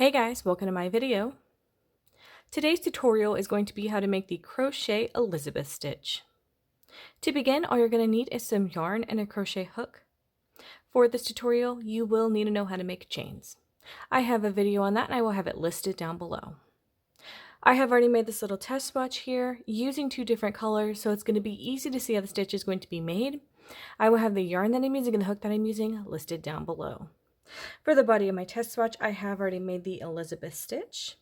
Hey guys, welcome to my video. Today's tutorial is going to be how to make the crochet Elizabeth stitch. To begin, all you're going to need is some yarn and a crochet hook. For this tutorial, you will need to know how to make chains. I have a video on that and I will have it listed down below. I have already made this little test swatch here using two different colors, so it's going to be easy to see how the stitch is going to be made. I will have the yarn that I'm using and the hook that I'm using listed down below. For the body of my test swatch, I have already made the Elizabeth stitch.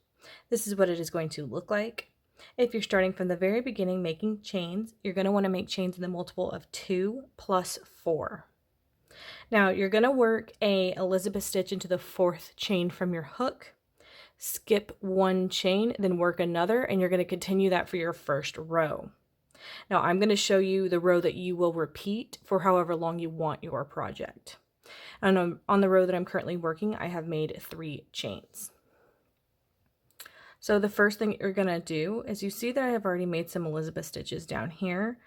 This is what it is going to look like. If you're starting from the very beginning making chains, you're going to want to make chains in the multiple of 2 plus 4. Now you're going to work a Elizabeth stitch into the 4th chain from your hook, skip 1 chain, then work another, and you're going to continue that for your first row. Now I'm going to show you the row that you will repeat for however long you want your project. And on the row that I'm currently working, I have made 3 chains. So the first thing you're going to do is you see that I have already made some Elizabeth stitches down here,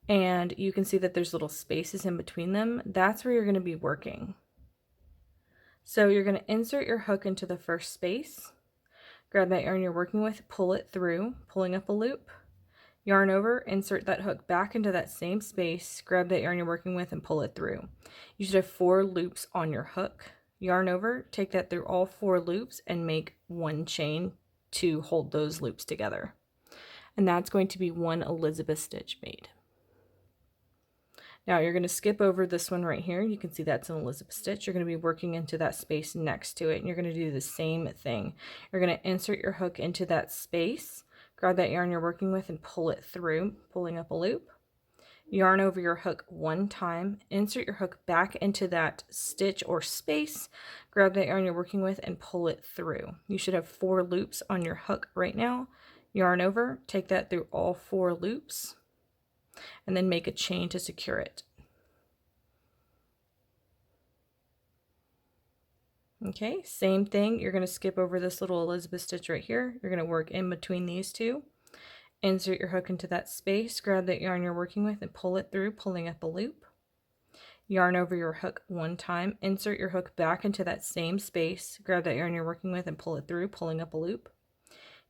and you can see that there's little spaces in between them. That's where you're going to be working. So you're going to insert your hook into the first space, grab that yarn you're working with, pull it through, pulling up a loop, yarn over, insert that hook back into that same space, grab that yarn you're working with and pull it through. You should have 4 loops on your hook. Yarn over, take that through all 4 loops and make 1 chain to hold those loops together. And that's going to be 1 Elizabeth stitch made. Now you're going to skip over this one right here. You can see that's an Elizabeth stitch. You're going to be working into that space next to it, and you're going to do the same thing. You're going to insert your hook into that space, grab that yarn you're working with and pull it through, pulling up a loop. Yarn over your hook 1 time, insert your hook back into that stitch or space, grab that yarn you're working with and pull it through. You should have 4 loops on your hook right now. Yarn over, take that through all 4 loops, and then make a chain to secure it. Okay, same thing. You're going to skip over this little Elizabeth stitch right here. You're going to work in between these 2. Insert your hook into that space, grab that yarn you're working with and pull it through, pulling up a loop. Yarn over your hook 1 time, insert your hook back into that same space, grab that yarn you're working with and pull it through, pulling up a loop.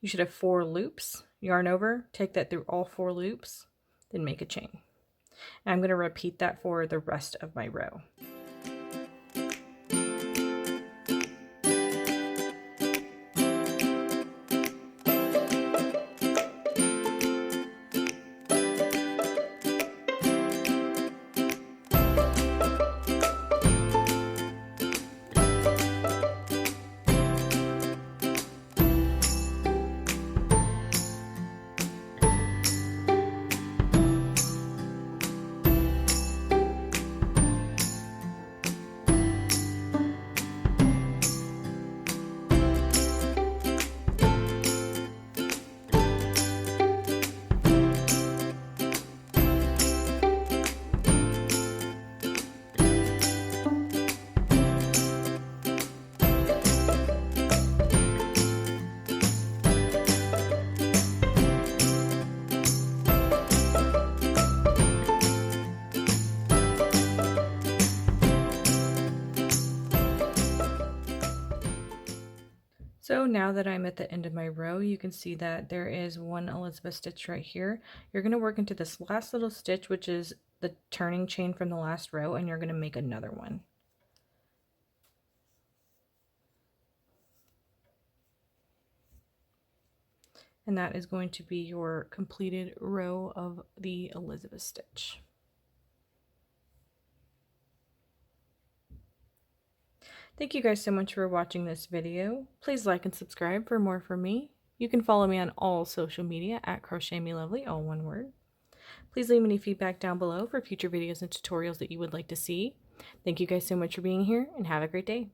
You should have 4 loops. Yarn over, take that through all 4 loops, then make a chain. And I'm going to repeat that for the rest of my row. So now that I'm at the end of my row, you can see that there is 1 Elizabeth stitch right here. You're going to work into this last little stitch, which is the turning chain from the last row, and you're going to make another one. And that is going to be your completed row of the Elizabeth stitch. Thank you guys so much for watching this video. Please like and subscribe for more from me. You can follow me on all social media at crochetmelovely, all one word. Please leave any feedback down below for future videos and tutorials that you would like to see. Thank you guys so much for being here and have a great day.